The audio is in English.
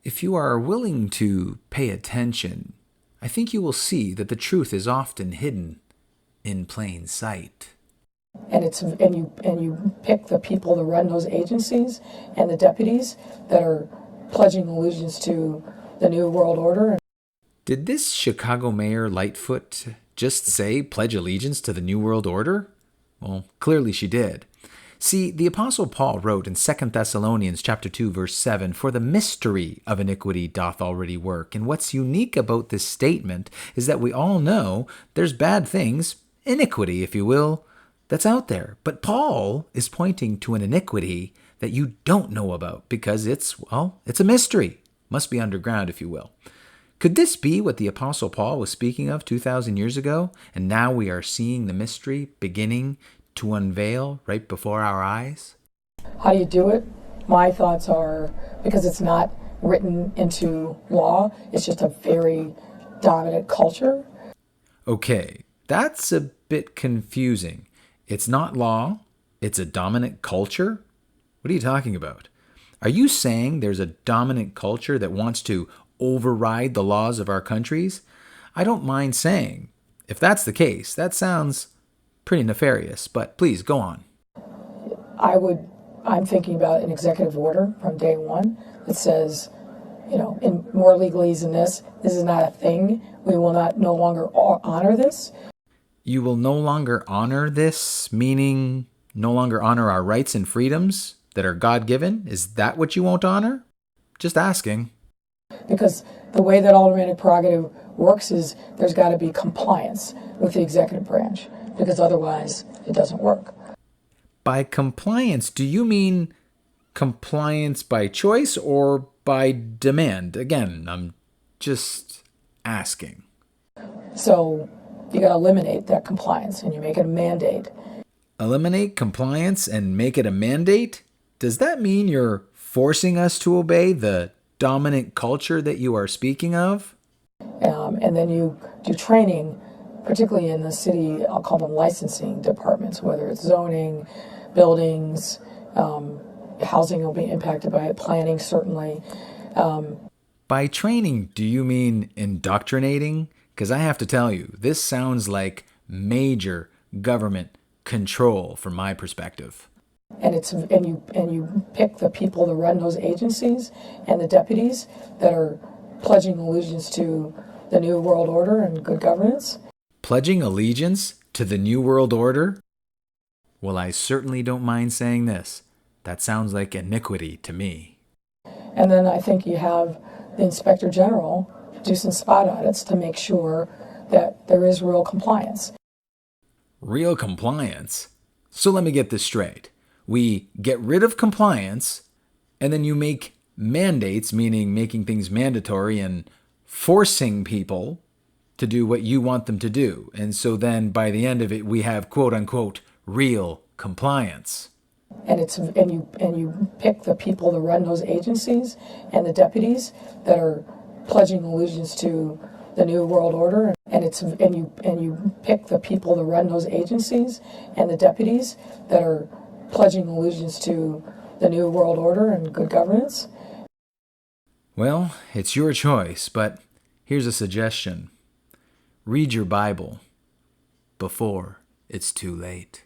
If you are willing to pay attention, I think you will see that the truth is often hidden in plain sight. And you pick the people to run those agencies and the deputies that are pledging allegiance to the New World Order. Did this Chicago Mayor Lightfoot just say pledge allegiance to the New World Order? Well, clearly she did. See, the Apostle Paul wrote in 2 Thessalonians chapter 2, verse 7, "For the mystery of iniquity doth already work." And what's unique about this statement is that we all know there's bad things, iniquity, if you will, that's out there. But Paul is pointing to an iniquity that you don't know about because it's a mystery. Must be underground, if you will. Could this be what the Apostle Paul was speaking of 2,000 years ago? And now we are seeing the mystery beginning to unveil right before our eyes? How do you do it? My thoughts are, because it's not written into law, it's just a very dominant culture. Okay, that's a bit confusing. It's not law, it's a dominant culture? What are you talking about? Are you saying there's a dominant culture that wants to override the laws of our countries? I don't mind saying, if that's the case, that sounds pretty nefarious, but please go on. I'm thinking about an executive order from day one that says, in more legalese than this is not a thing. We will no longer honor this. You will no longer honor this, meaning no longer honor our rights and freedoms that are God-given? Is that what you won't honor? Just asking. Because the way that aldermanic prerogative works is there's got to be compliance with the executive branch, because otherwise it doesn't work. By compliance, do you mean compliance by choice or by demand? Again, I'm just asking. So you got to eliminate that compliance and you make it a mandate. Eliminate compliance and make it a mandate? Does that mean you're forcing us to obey the dominant culture that you are speaking of? And then you do training, particularly in the city, I'll call them licensing departments, whether it's zoning, buildings, housing will be impacted by it, planning certainly. By training, do you mean indoctrinating? Because I have to tell you, this sounds like major government control from my perspective. And you pick the people to run those agencies and the deputies that are pledging allegiance to the New World Order and good governance. Pledging allegiance to the New World Order? Well, I certainly don't mind saying this. That sounds like iniquity to me. And then I think you have the Inspector General do some spot audits to make sure that there is real compliance. Real compliance? So let me get this straight. We get rid of compliance, and then you make mandates, meaning making things mandatory and forcing people to do what you want them to do. And so then by the end of it, we have quote unquote real compliance. And you pick the people to run those agencies and the deputies that are pledging allegiance to the New World Order. And you pick the people to run those agencies and the deputies that are pledging allegiance to the New World Order and good governance. Well, it's your choice, but here's a suggestion. Read your Bible before it's too late.